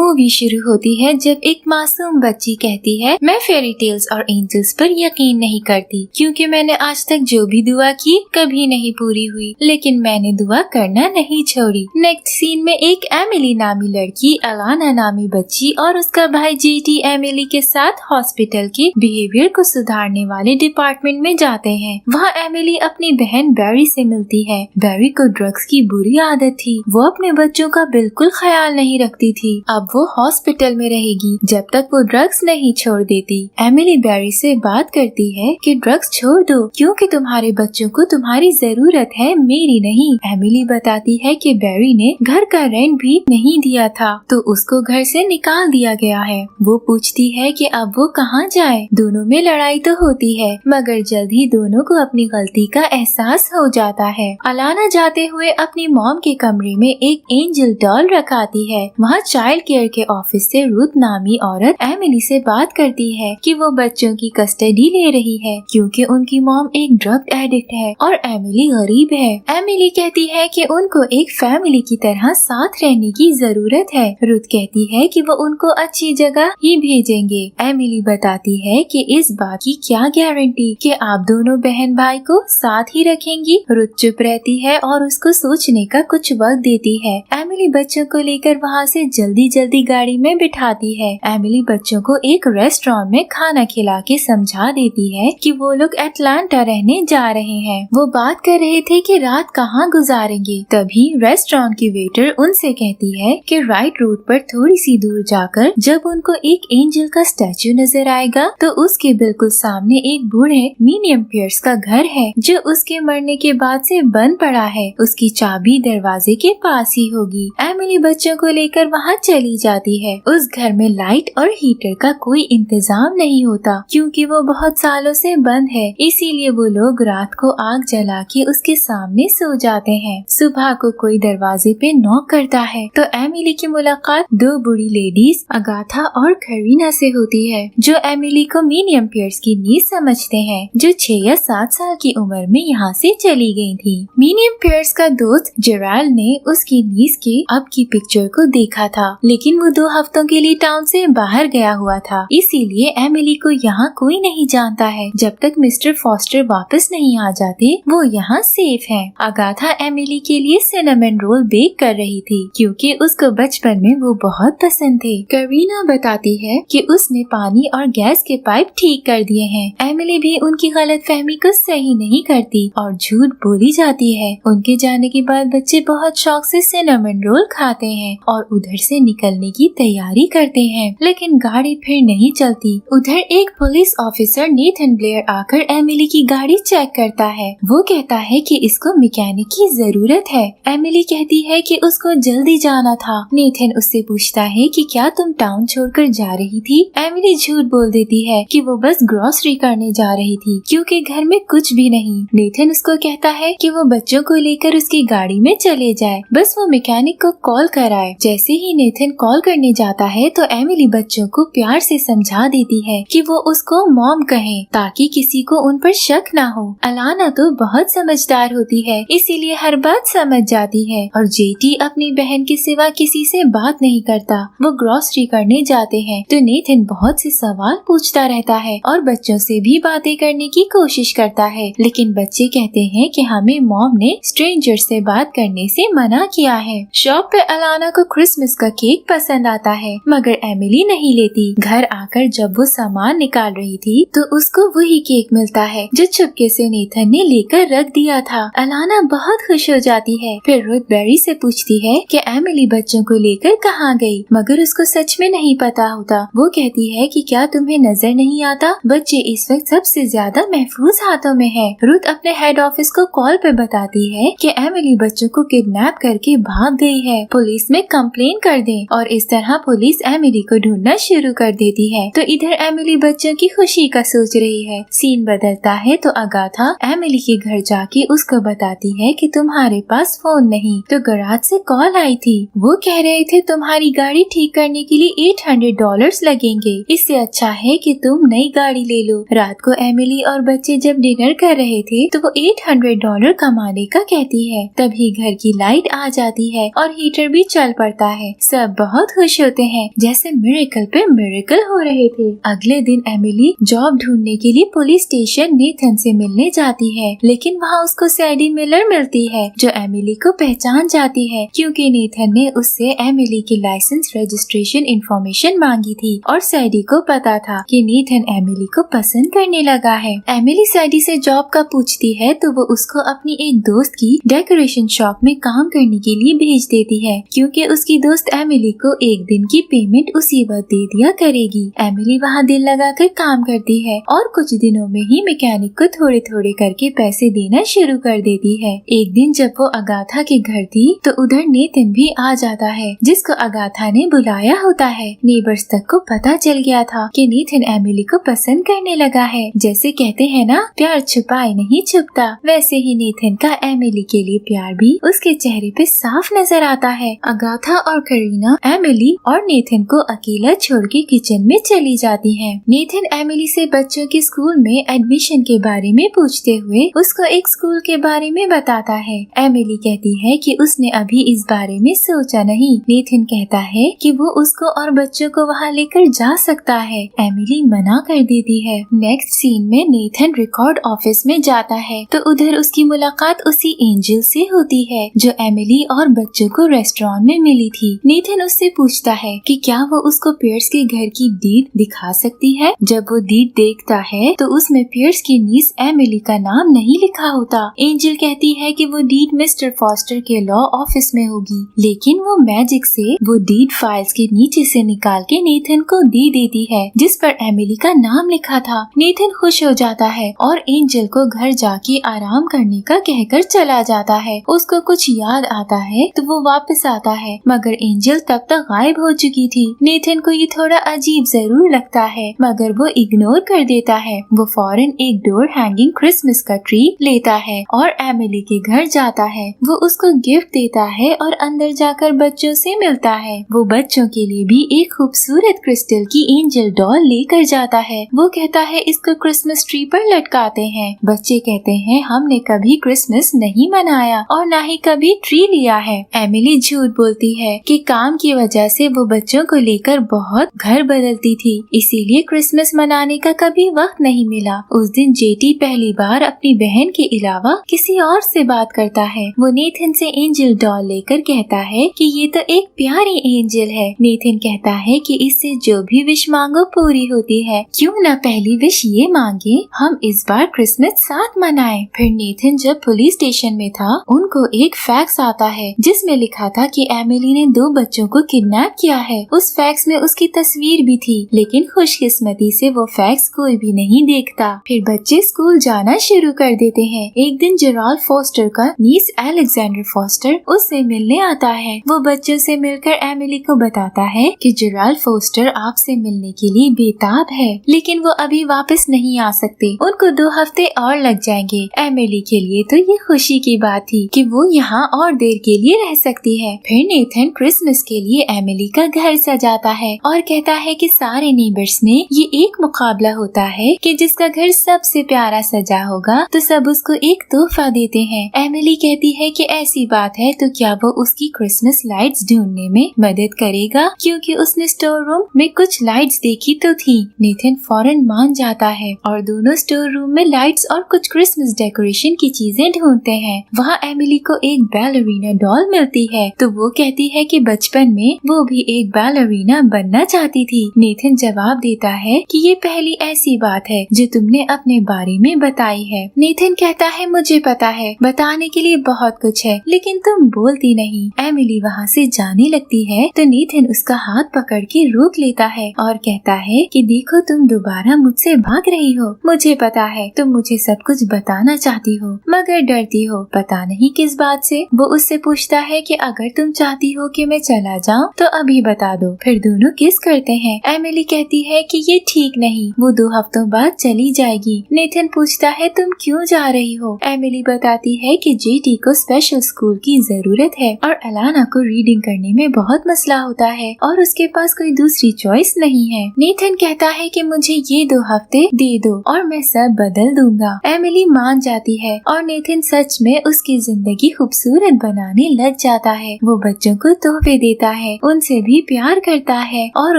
Movie शुरू होती है जब एक मासूम बच्ची कहती है, मैं फेरी टेल्स और एंजल्स पर यकीन नहीं करती क्योंकि मैंने आज तक जो भी दुआ की कभी नहीं पूरी हुई, लेकिन मैंने दुआ करना नहीं छोड़ी। नेक्स्ट सीन में एक एमिली नामी लड़की अलाना नामी बच्ची और उसका भाई जेटी एमिली के साथ हॉस्पिटल के बिहेवियर को सुधारने वाले डिपार्टमेंट में जाते हैं। वहाँ एमिली अपनी बहन बैरी से मिलती है। बैरी को ड्रग्स की बुरी आदत थी, वो अपने बच्चों का बिल्कुल ख्याल नहीं रखती थी। अब वो हॉस्पिटल में रहेगी जब तक वो ड्रग्स नहीं छोड़ देती। एमिली बैरी से बात करती है कि ड्रग्स छोड़ दो क्योंकि तुम्हारे बच्चों को तुम्हारी जरूरत है, मेरी नहीं। एमिली बताती है कि बैरी ने घर का रेंट भी नहीं दिया था तो उसको घर से निकाल दिया गया है। वो पूछती है कि अब वो कहाँ जाए। दोनों में लड़ाई तो होती है मगर जल्द ही दोनों को अपनी गलती का एहसास हो जाता है। अलाना जाते हुए अपनी मॉम के कमरे में एक एंजल डॉल रखाती है। वहाँ चाइल्ड केयर के ऑफिस से रुथ नामी औरत एमिली से बात करती है कि वो बच्चों की कस्टडी ले रही है क्योंकि उनकी मॉम एक ड्रग एडिक्ट है और एमिली गरीब है। एमिली कहती है कि उनको एक फैमिली की तरह साथ रहने की जरूरत है। रुथ कहती है कि वो उनको अच्छी जगह ही भेजेंगे। एमिली बताती है कि इस बात की क्या गारंटी कि आप दोनों बहन भाई को साथ ही रखेंगी। रुथ चुप रहती है और उसको सोचने का कुछ वक्त देती है। एमिली बच्चों को लेकर वहाँ से जल्दी गाड़ी में बिठाती है। एमिली बच्चों को एक रेस्टोरेंट में खाना खिला के समझा देती है कि वो लोग एटलांटा रहने जा रहे हैं। वो बात कर रहे थे कि रात कहाँ गुजारेंगे। तभी रेस्टोरेंट की वेटर उनसे कहती है कि राइट रोड पर थोड़ी सी दूर जाकर जब उनको एक एंजल का स्टैचू नजर आएगा तो उसके बिल्कुल सामने एक बूढ़े मीनियम पियर्स का घर है जो उसके मरने के बाद से बंद पड़ा है। उसकी चाबी दरवाजे के पास ही होगी। एमिली बच्चों को लेकर वहाँ चली जाती है। उस घर में लाइट और हीटर का कोई इंतजाम नहीं होता क्योंकि वो बहुत सालों से बंद है, इसीलिए वो लोग रात को आग जला के उसके सामने सो जाते हैं। सुबह को कोई दरवाजे पे नॉक करता है तो एमिली की मुलाकात दो बूढ़ी लेडीज अगाथा और करीना से होती है जो एमिली को मीनियम पियर्स की नीस समझते हैं जो 6 या 7 साल की उम्र में यहाँ से चली गई थी। मीनियम पियर्स का दोस्त जेराल्ड ने उसकी नीस के अब की पिक्चर को देखा था लेकिन वो 2 हफ्तों के लिए टाउन से बाहर गया हुआ था, इसीलिए एमिली को यहाँ कोई नहीं जानता है। जब तक मिस्टर फॉस्टर वापस नहीं आ जाते वो यहाँ सेफ है। अगाथा एमिली के लिए सिनेमन रोल बेक कर रही थी क्योंकि उसको बचपन में वो बहुत पसंद थे। करीना बताती है कि उसने पानी और गैस के पाइप ठीक कर दिए हैं। एमिली भी उनकी गलतफहमी को सही नहीं करती और झूठ बोली जाती है। उनके जाने के बाद बच्चे बहुत शौक से सिनेमन रोल खाते हैं और उधर से निकलने की तैयारी करते हैं लेकिन गाड़ी फिर नहीं चलती। उधर एक पुलिस ऑफिसर नेथन ब्लेयर आकर एमिली की गाड़ी चेक करता है। वो कहता है कि इसको मैकेनिक की जरूरत है। एमिली कहती है कि उसको जल्दी जाना था। नेथन उससे पूछता है कि क्या तुम टाउन छोड़कर जा रही थी। एमिली झूठ बोल देती है कि वो बस ग्रोसरी करने जा रही थी क्योंकि घर में कुछ भी नहीं। नेथन उसको कहता है कि वो बच्चों को लेकर उसकी गाड़ी में चले जाए, बस वो मैकेनिक को कॉल कराए। जैसे ही नेथन कॉल करने जाता है तो एमिली बच्चों को प्यार से समझा देती है कि वो उसको मॉम कहें ताकि किसी को उन पर शक ना हो। अलाना तो बहुत समझदार होती है इसीलिए हर बात समझ जाती है और जेटी अपनी बहन के सिवा किसी से बात नहीं करता। वो ग्रोसरी करने जाते हैं तो नेथन बहुत से सवाल पूछता रहता है और बच्चों से भी बातें करने की कोशिश करता है लेकिन बच्चे कहते हैं कि हमें मॉम ने स्ट्रेंजर से बात करने से मना किया है। शॉप पे अलाना को क्रिसमस का केक पसंद आता है मगर एमिली नहीं लेती। घर आकर जब वो सामान निकाल रही थी तो उसको वही केक मिलता है जो चुपके से नेथन ने लेकर रख दिया था। अलाना बहुत खुश हो जाती है। फिर रुथ बैरी से पूछती है कि एमिली बच्चों को लेकर कहाँ गई मगर उसको सच में नहीं पता होता। वो कहती है कि क्या तुम्हें नजर नहीं आता बच्चे इस वक्त सबसे ज्यादा महफूज हाथों में है। रुथ अपने हेड ऑफिस को कॉल पे बताती है कि एमिली बच्चों को किडनैप करके भाग गई है, पुलिस में कंप्लेन कर दें और इस तरह पुलिस एमिली को ढूंढना शुरू कर देती है। तो इधर एमिली बच्चों की खुशी का सोच रही है। सीन बदलता है तो अगाथा एमिली के घर जाके उसको बताती है कि तुम्हारे पास फोन नहीं तो गराज से कॉल आई थी। वो कह रहे थे तुम्हारी गाड़ी ठीक करने के लिए $800 लगेंगे, इससे अच्छा है कि तुम नई गाड़ी ले लो। रात को एमिली और बच्चे जब डिनर कर रहे थे तो वो $800 कमाने का कहती है। तभी घर की लाइट आ जाती है और हीटर भी चल पड़ता है। सब बहुत खुश होते हैं, जैसे मिरेकल पे मिरेकल हो रहे थे। अगले दिन एमिली जॉब ढूंढने के लिए पुलिस स्टेशन नेथन से मिलने जाती है, लेकिन वहाँ उसको सैडी मिलर मिलती है, जो एमिली को पहचान जाती है क्योंकि नेथन ने उससे एमिली की लाइसेंस रजिस्ट्रेशन इंफॉर्मेशन मांगी थी और सैडी को पता था कि नेथन एमिली को पसंद करने लगा है। एमिली सैडी से जॉब का पूछती है तो वो उसको अपनी एक दोस्त की डेकोरेशन शॉप में काम करने के लिए भेज देती है, क्योंकि उसकी दोस्त एमिली को एक दिन की पेमेंट उसी वक्त दे दिया करेगी। एमिली वहाँ दिल लगाकर काम करती है और कुछ दिनों में ही मैकेनिक को थोड़े थोड़े करके पैसे देना शुरू कर देती है। एक दिन जब वो अगाथा के घर थी तो उधर नेथन भी आ जाता है, जिसको अगाथा ने बुलाया होता है। नेबर्स तक को पता चल गया था कि नेथन एमिली को पसंद करने लगा है। जैसे कहते हैं ना, प्यार छुपाए नहीं छुपता, वैसे ही नेथन का एमिली के लिए प्यार भी उसके चेहरे पे साफ नजर आता है। अगाथा और करीना एमिली और नेथन को अकेला छोड़ के किचन में चली जाती हैं। नेथन एमिली से बच्चों के स्कूल में एडमिशन के बारे में पूछते हुए उसको एक स्कूल के बारे में बताता है। एमिली कहती है कि उसने अभी इस बारे में सोचा नहीं। नेथन कहता है कि वो उसको और बच्चों को वहाँ लेकर जा सकता है। एमिली मना कर देती है। नेक्स्ट सीन में नेथन रिकॉर्ड ऑफिस में जाता है तो उधर उसकी मुलाकात उसी एंजल से होती है जो एमिली और बच्चों को रेस्टोरेंट में मिली थी। नेथन उससे पूछता है कि क्या वो उसको पियर्स के घर की डीड दिखा सकती है। जब वो डीड देखता है तो उसमें पियर्स की नीस एमिली का नाम नहीं लिखा होता। एंजल कहती है कि वो डीड मिस्टर फॉस्टर के लॉ ऑफिस में होगी, लेकिन वो मैजिक से वो डीड फाइल्स के नीचे से निकाल के नेथन को दे देती है, जिस पर एमिली का नाम लिखा था। नेथन खुश हो जाता है और एंजल को घर जाके आराम करने का कहकर चला जाता है। उसको कुछ याद आता है तो वो वापस आता है, मगर एंजल तब तक गायब हो चुकी थी। नेथन को ये थोड़ा अजीब जरूर लगता है, मगर वो इग्नोर कर देता है। वो फौरन एक डोर हैंगिंग क्रिसमस का ट्री लेता है और एमिली के घर जाता है। वो उसको गिफ्ट देता है और अंदर जाकर बच्चों से मिलता है। वो बच्चों के लिए भी एक खूबसूरत क्रिस्टल की एंजल डॉल लेकर जाता है। वो कहता है इसको क्रिसमस ट्री पर लटकाते हैं। बच्चे कहते हैं हमने कभी क्रिसमस नहीं मनाया और न ही कभी ट्री लिया है। एमिली झूठ बोलती है कि काम की वजह से वो बच्चों को लेकर बहुत घर बदलती थी, इसीलिए क्रिसमस मनाने का कभी वक्त नहीं मिला। उस दिन जेटी पहली बार अपनी बहन के अलावा किसी और से बात करता है। वो नेथन से एंजल डॉल लेकर कहता है कि ये तो एक प्यारी एंजल है। नेथन कहता है कि इससे जो भी विश मांगो पूरी होती है, क्यों न पहली विश ये मांगे हम इस बार क्रिसमस साथ मनाएं। फिर नेथन जब पुलिस स्टेशन में था उनको एक फैक्स आता है जिसमें लिखा था कि एमिली ने 2 बच्चों को किडनैप किया है। उस फैक्स में उसकी तस्वीर भी थी, लेकिन खुशकिस्मती से वो फैक्स कोई भी नहीं देखता। फिर बच्चे स्कूल जाना शुरू कर देते हैं। एक दिन जेराल्ड फॉस्टर का नीस अलेक्जेंडर फॉस्टर उससे मिलने आता है। वो बच्चों से मिलकर एमिली को बताता है कि जेराल्ड फॉस्टर आपसे मिलने के लिए बेताब है, लेकिन वो अभी वापस नहीं आ सकते। उनको 2 हफ्ते और लग जाएंगे। एमिली के लिए तो ये खुशी की बात थी कि वो यहाँ और देर के लिए रह सकती है। फिर नेथन क्रिसमस के लिए एमिली का घर सजाता है और कहता है कि सारे नेबर्स में ये एक मुकाबला होता है कि जिसका घर सबसे प्यारा सजा होगा तो सब उसको एक तोहफा देते हैं। एमिली कहती है कि ऐसी बात है तो क्या वो उसकी क्रिसमस लाइट्स ढूंढने में मदद करेगा, क्योंकि उसने स्टोर रूम में कुछ लाइट्स देखी तो थी। नेथन फौरन मान जाता है और दोनों स्टोर रूम में लाइट्स और कुछ क्रिसमस डेकोरेशन की चीजें ढूंढते हैं। वहाँ एमिली को एक बैलरीना डॉल मिलती है तो वो कहती है कि बचपन में वो भी एक बैलरीना बनना चाहती थी। नेथन जवाब देता है कि ये पहली ऐसी बात है जो तुमने अपने बारे में बताई है। नेथन कहता है मुझे पता है, बताने के लिए बहुत कुछ है, लेकिन तुम बोलती नहीं। एमिली वहाँ से जाने लगती है तो नेथन उसका हाथ पकड़ के रोक लेता है और कहता है कि देखो तुम दोबारा मुझसे भाग रही हो। मुझे पता है तुम मुझे सब कुछ बताना चाहती हो, मगर डरती हो, पता नहीं किस बात से। वो उससे पूछता है कि अगर तुम चाहती हो कि मैं चला जाऊं तो अभी बता दो। फिर दोनों किस करते हैं। एमिली कहती है कि ये ठीक नहीं, वो 2 हफ्तों बाद चली जाएगी। नेथन पूछता है तुम क्यों जा रही हो। एमिली बताती है कि जेटी को स्पेशल स्कूल की जरूरत है और अलाना को रीडिंग करने में बहुत मसला होता है और उसके पास कोई दूसरी चॉइस नहीं है। नेथन कहता है कि मुझे ये 2 हफ्ते दे दो और मैं सब बदल दूंगा। एमिली मान जाती है और नेथन सच में उसकी जिंदगी खूबसूरत बनाने लग जाता है। वो बच्चों को तोहफे देता है, उनसे भी प्यार करता है और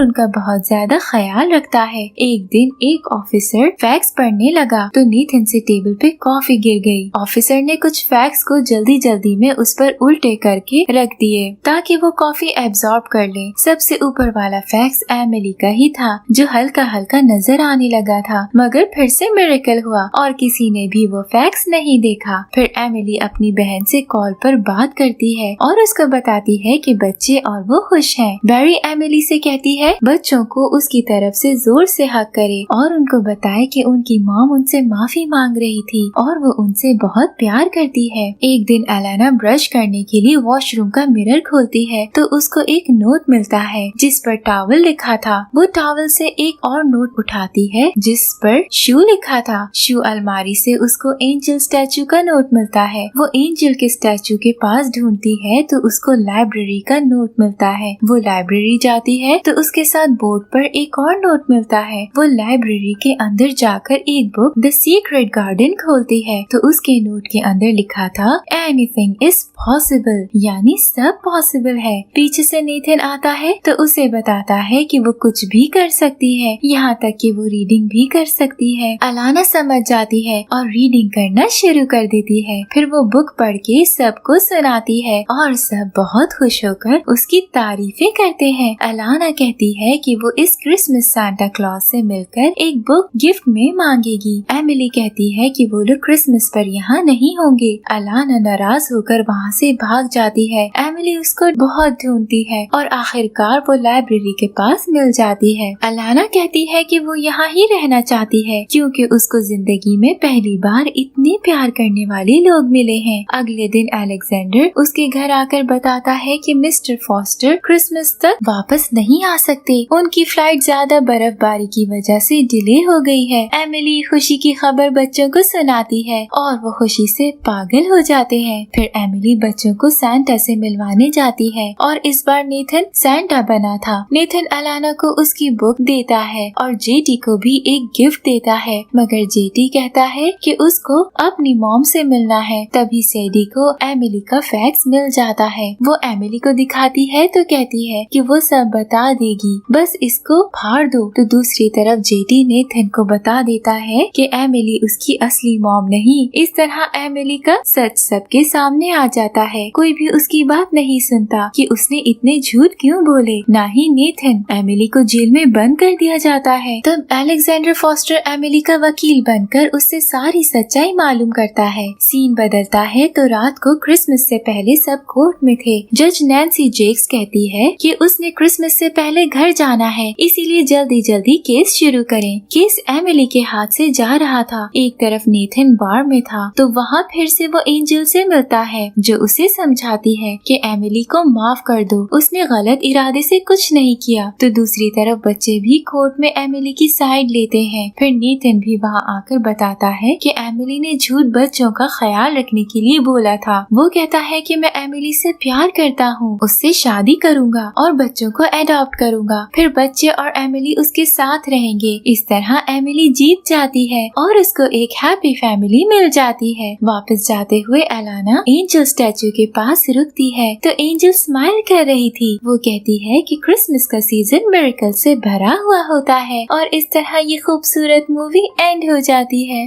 उनका बहुत ज्यादा ख्याल रखता है। एक दिन एक ऑफिसर फैक्स पढ़ने लगा तो नीथन से टेबल पे कॉफी गिर गई। ऑफिसर ने कुछ फैक्स को जल्दी जल्दी में उस पर उल्टे करके रख दिए ताकि वो कॉफी एब्जॉर्ब कर ले। सबसे ऊपर वाला फैक्स एमिली का ही था जो हल्का हल्का नजर आने लगा था, मगर फिर से मिरेकल हुआ और किसी ने भी वो फैक्स नहीं देखा। फिर एमिली अपनी बहन से कॉल पर बात करती है और उसको बताती है कि बच्चे और वो खुश हैं। बैरी एमिली से कहती है बच्चों को उसकी तरफ से जोर से हक करे और उनको बताए कि उनकी मॉम उनसे माफी मांग रही थी और वो उनसे बहुत प्यार करती है। एक दिन एलाना ब्रश करने के लिए वॉशरूम का मिरर खोलती है तो उसको एक नोट मिलता है जिस पर टॉवल लिखा था। वो टॉवल से एक और नोट उठाती है जिस पर शू लिखा था। शू अलमारी से उसको एंजल स्टैचू का नोट मिलता है। वो एंजल के स्टैचू के पास ढूंढती है तो उसको लाइब्रेरी का नोट मिलता है। वो लाइब्रेरी जाती है तो उसके साथ बोर्ड पर एक और नोट मिलता है। वो लाइब्रेरी के अंदर जाकर एक बुक द सीक्रेट गार्डन खोलती है तो उसके नोट के अंदर लिखा था एनीथिंग इज पॉसिबल, यानी सब पॉसिबल है। पीछे से नेथन आता है तो उसे बताता है कि वो कुछ भी कर सकती है, यहाँ तक कि वो रीडिंग भी कर सकती है। अलाना समझ जाती है और रीडिंग करना शुरू कर देती है। फिर वो बुक पढ़ के सबको सुनाती है और सब बहुत खुश होकर उसकी तारीफें करते हैं। अलाना कहती है कि वो इस क्रिसमस सांता क्लॉज से मिलकर एक बुक गिफ्ट में मांगेगी। एमिली कहती है कि वो लोग क्रिसमस पर यहाँ नहीं होंगे। अलाना नाराज होकर वहाँ से भाग जाती है। एमिली उसको बहुत ढूंढती है और आखिरकार वो लाइब्रेरी के पास मिल जाती है। अलाना कहती है कि वो यहाँ ही रहना चाहती है क्योंकि उसको जिंदगी में पहली बार इतने प्यार करने वाले लोग मिले हैं। अगले दिन अलेक्जेंडर उसके घर आकर बताता है कि मिस्टर फॉस्टर क्रिसमस तक वापस नहीं आ सकते। उनकी फ्लाइट ज्यादा बर्फबारी की वजह से डिले हो गई है। एमिली खुशी की खबर बच्चों को सुनाती है और वो खुशी से पागल हो जाते हैं। फिर एमिली बच्चों को सांता से मिलवाने जाती है और इस बार नेथन सांता बना था। नेथन अलाना को उसकी बुक देता है और जेटी को भी एक गिफ्ट देता है, मगर जेटी कहता है कि उसको अपनी मॉम से मिलना है। तभी सैडी को एमिली का फैक्स मिल जाता है। वो एमिली को दिखाती है तो कहती है कि वो सब बता देगी, बस इसको फाड़ दो। तो दूसरी तरफ जेटी नेथन को बता देता है कि एमिली उसकी असली मॉम नहीं। इस तरह एमिली का सच सबके सामने आ जाता है। कोई भी उसकी बात नहीं सुनता कि उसने इतने झूठ क्यों बोले, ना ही नेथन। एमिली को जेल में बंद कर दिया जाता है। तब अलेक्जेंडर फॉस्टर एमिली का वकील बनकर उससे सारी सच्चाई मालूम करता है। सीन बदलता है तो रात को क्रिसमस से पहले सब कोर्ट में थे। जज नैन्सी जेक्स कहती है कि उसने क्रिसमस से पहले घर जाना है, इसीलिए जल्दी जल्दी केस शुरू करें। केस एमिली के हाथ से जा रहा था। एक तरफ नेथन बार में था तो वहाँ फिर से वो एंजल से मिलता है जो उसे समझाती है कि एमिली को माफ कर दो, उसने गलत इरादे से कुछ नहीं किया। तो दूसरी तरफ बच्चे भी कोर्ट में एमिली की साइड लेते हैं। फिर नेथन भी वहाँ आकर बताता है कि एमिली ने झूठ बच्चों का ख्याल रखने के लिए बोला था। वो कहता है कि मैं एमिली से प्यार करता हूँ, उससे शादी करूँगा और बच्चों को एडॉप्ट करूँगा। फिर बच्चे और एमिली उसके साथ रहेंगे। इस तरह एमिली जीत जाती है और उसको एक हैप्पी फैमिली मिल जाती है। वापस जाते हुए अलाना एंजल स्टैचू के पास रुकती है तो एंजल स्माइल कर रही थी। वो कहती है कि क्रिसमस का सीजन मिरेकल से भरा हुआ होता है और इस तरह ये खूबसूरत मूवी एंड हो जाती है।